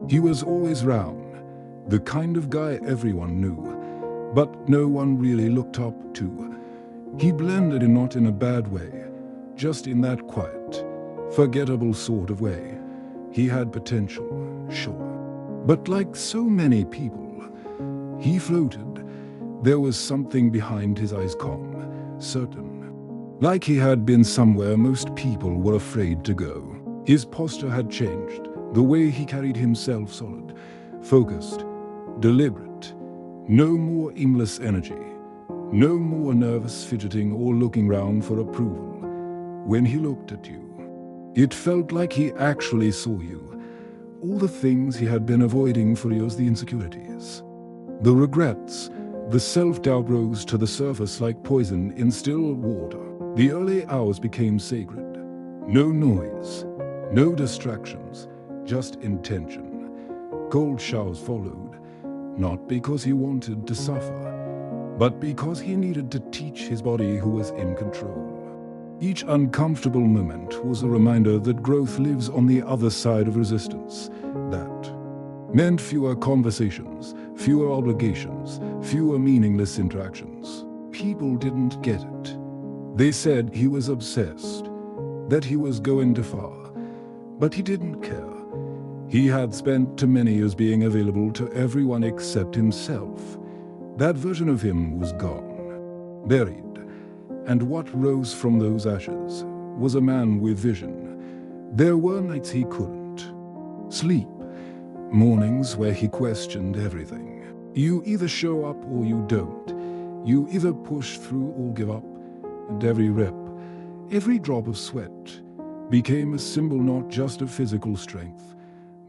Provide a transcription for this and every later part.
He was always round, the kind of guy everyone knew, but no one really looked up to. He blended in, not in a bad way, just in that quiet, forgettable sort of way. He had potential, sure. But like so many people, he floated. There was something behind his eyes, calm, certain. Like he had been somewhere most people were afraid to go. His posture had changed, the way he carried himself, solid, focused, deliberate. No more aimless energy. No more nervous fidgeting or looking round for approval. When he looked at you, it felt like he actually saw you. All the things he had been avoiding for years, the insecurities, the regrets, the self-doubt rose to the surface like poison in still water. The early hours became sacred. No noise, no distractions, just intention. Cold showers followed, not because he wanted to suffer, but because he needed to teach his body who was in control. Each uncomfortable moment was a reminder that growth lives on the other side of resistance. That meant fewer conversations, fewer obligations, fewer meaningless interactions. People didn't get it. They said he was obsessed, that he was going too far, but he didn't care. He had spent too many years being available to everyone except himself. That version of him was gone, buried, and what rose from those ashes was a man with vision. There were nights he couldn't sleep, mornings where he questioned everything. You either show up or you don't. You either push through or give up, and every rep, every drop of sweat became a symbol not just of physical strength,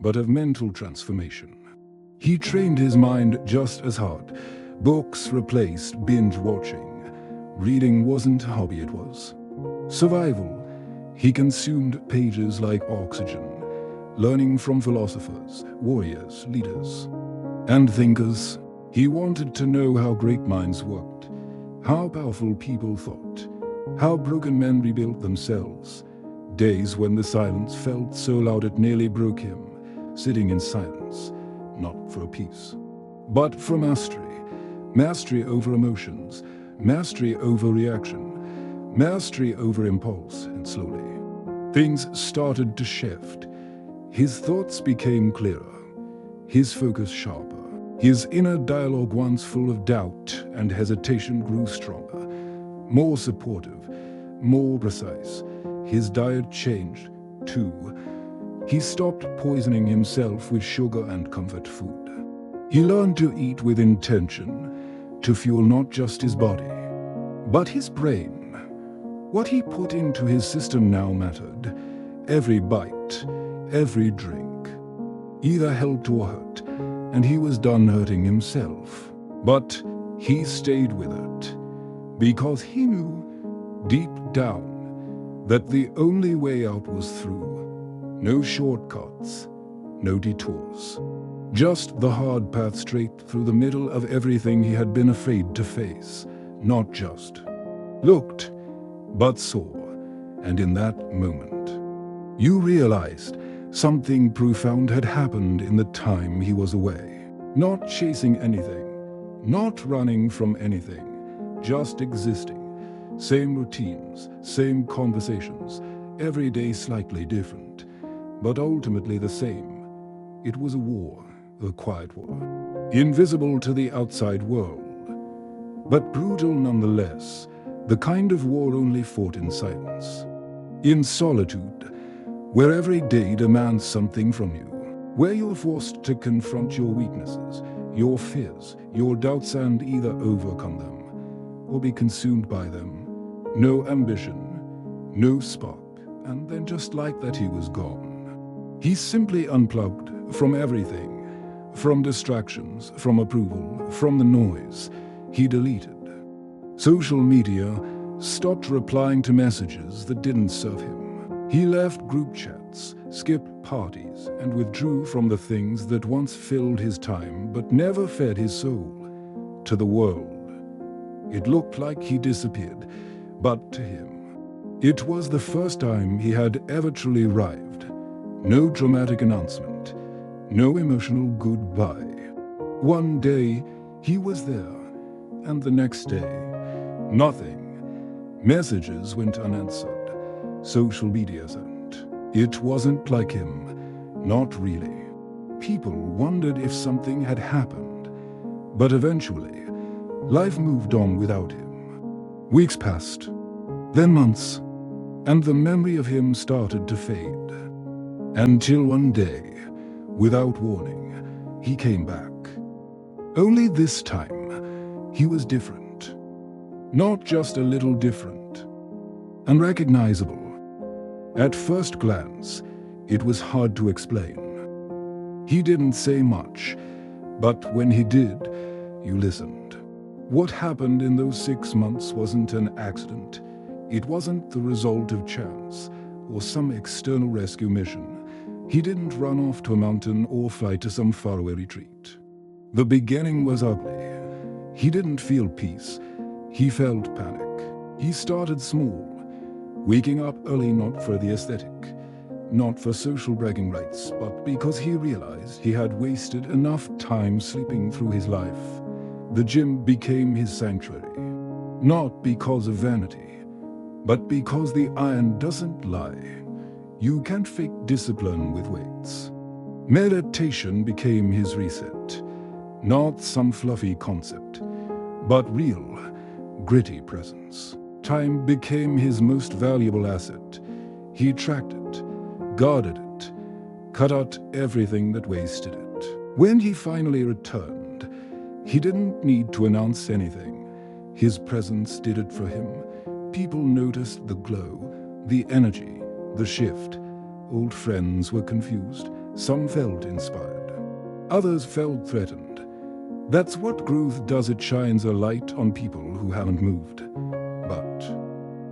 but of mental transformation. He trained his mind just as hard. Books replaced binge watching. Reading wasn't a hobby, it was survival. He consumed pages like oxygen, learning from philosophers, warriors, leaders, and thinkers. He wanted to know how great minds worked, how powerful people thought, how broken men rebuilt themselves. Days when the silence felt so loud it nearly broke him, sitting in silence, not for peace, but for mastery. Mastery over emotions, mastery over reaction, mastery over impulse, and slowly things started to shift. His thoughts became clearer, his focus sharper. His inner dialogue, once full of doubt and hesitation, grew stronger, more supportive, more precise. His diet changed, too. He stopped poisoning himself with sugar and comfort food. He learned to eat with intention, to fuel not just his body, but his brain. What he put into his system now mattered. Every bite, every drink, either helped or hurt, and he was done hurting himself. But he stayed with it, because he knew, deep down, that the only way out was through. No shortcuts, no detours. Just the hard path straight through the middle of everything he had been afraid to face. Not just looked, but saw. And in that moment, you realized something profound had happened in the time he was away. Not chasing anything, not running from anything, just existing. Same routines, same conversations, every day slightly different, but ultimately the same. It was a war, a quiet war, invisible to the outside world, but brutal nonetheless, the kind of war only fought in silence. In solitude, where every day demands something from you, where you're forced to confront your weaknesses, your fears, your doubts, and either overcome them or be consumed by them. No ambition, no spark, and then just like that he was gone. He simply unplugged from everything, from distractions, from approval, from the noise. He deleted social media, stopped replying to messages that didn't serve him. He left group chats, skipped parties, and withdrew from the things that once filled his time but never fed his soul. To the world, it looked like he disappeared, but to him, it was the first time he had ever truly arrived. No dramatic announcement, No emotional goodbye. One day, he was there, and the next day, nothing. Messages went unanswered. Social media sent. It wasn't like him. Not really. People wondered if something had happened. But eventually, life moved on without him. Weeks passed, then months, and the memory of him started to fade. Until one day, without warning, he came back. Only this time, he was different. Not just a little different. Unrecognizable. At first glance, it was hard to explain. He didn't say much, but when he did, you listened. What happened in those 6 months wasn't an accident. It wasn't the result of chance or some external rescue mission. He didn't run off to a mountain or fly to some faraway retreat. The beginning was ugly. He didn't feel peace. He felt panic. He started small, waking up early not for the aesthetic, not for social bragging rights, but because he realized he had wasted enough time sleeping through his life. The gym became his sanctuary, not because of vanity, but because the iron doesn't lie. You can't fake discipline with weights. Meditation became his reset, not some fluffy concept, but real, gritty presence. Time became his most valuable asset. He tracked it, guarded it, cut out everything that wasted it. When he finally returned, he didn't need to announce anything. His presence did it for him. People noticed the glow, the energy, the shift. Old friends were confused. Some felt inspired. Others felt threatened. That's what growth does. It shines a light on people who haven't moved. But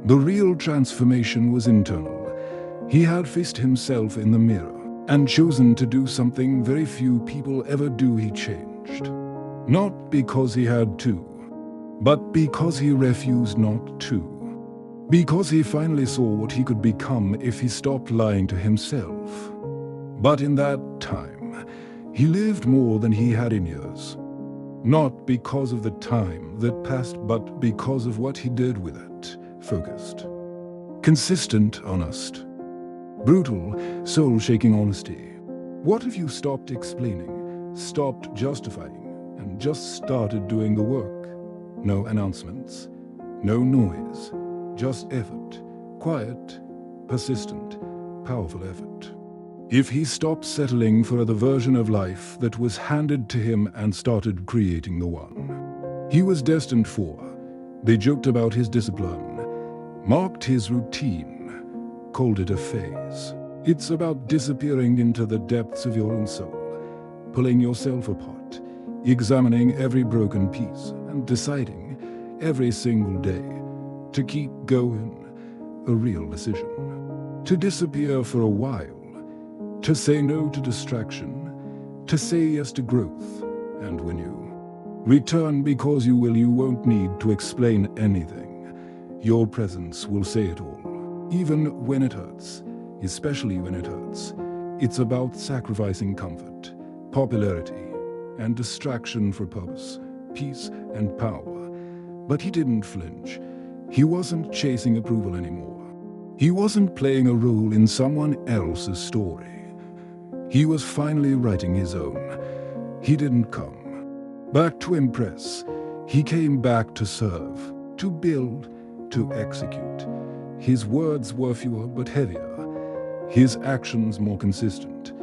the real transformation was internal. He had faced himself in the mirror and chosen to do something very few people ever do. He changed. Not because he had to, but because he refused not to. Because he finally saw what he could become if he stopped lying to himself. But in that time, he lived more than he had in years. Not because of the time that passed, but because of what he did with it. Focused. Consistent, honest. Brutal, soul-shaking honesty. What if you stopped explaining, stopped justifying, and just started doing the work? No announcements, no noise, just effort. Quiet, persistent, powerful effort. If he stopped settling for the version of life that was handed to him and started creating the one he was destined for. They joked about his discipline, mocked his routine, called it a phase. It's about disappearing into the depths of your own soul, pulling yourself apart, examining every broken piece, and deciding every single day to keep going. A real decision. To disappear for a while, to say no to distraction, to say yes to growth, and when you return, because you will, you won't need to explain anything. Your presence will say it all, even when it hurts, especially when it hurts. It's about sacrificing comfort, popularity, and distraction for purpose, peace, and power. But he didn't flinch. He wasn't chasing approval anymore. He wasn't playing a role in someone else's story. He was finally writing his own. He didn't come back to impress. He came back to serve, to build, to execute. His words were fewer but heavier. His actions more consistent.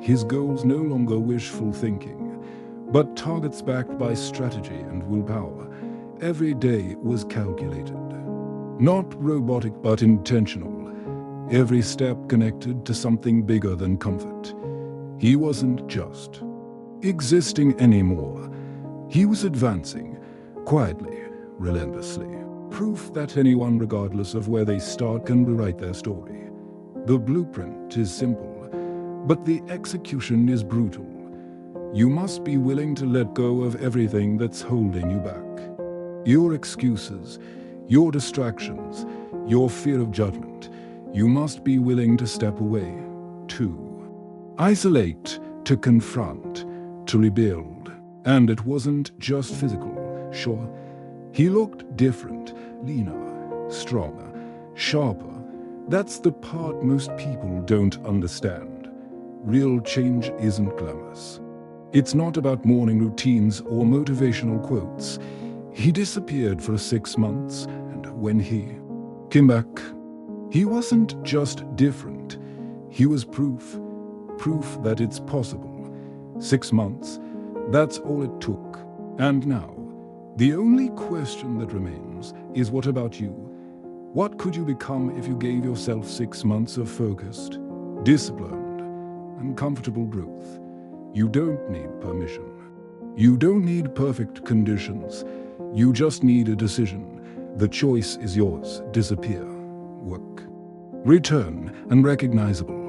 His goals no longer wishful thinking, but targets backed by strategy and willpower. Every day was calculated. Not robotic but intentional. Every step connected to something bigger than comfort. He wasn't just existing anymore. He was advancing, quietly, relentlessly. Proof that anyone, regardless of where they start, can rewrite their story. The blueprint is simple, but the execution is brutal. You must be willing to let go of everything that's holding you back. Your excuses, your distractions, your fear of judgment. You must be willing to step away, to isolate, to confront, to rebuild. And it wasn't just physical, sure. He looked different, leaner, stronger, sharper. That's the part most people don't understand. Real change isn't glamorous. It's not about morning routines or motivational quotes. He disappeared for 6 months, and when he came back, he wasn't just different. He was proof that it's possible. 6 months, that's all it took. And now, the only question that remains is, what about you? What could you become if you gave yourself 6 months of focused, disciplined, and comfortable growth? You don't need permission. You don't need perfect conditions. You just need a decision. The choice is yours. Disappear. Work. Return. Unrecognizable.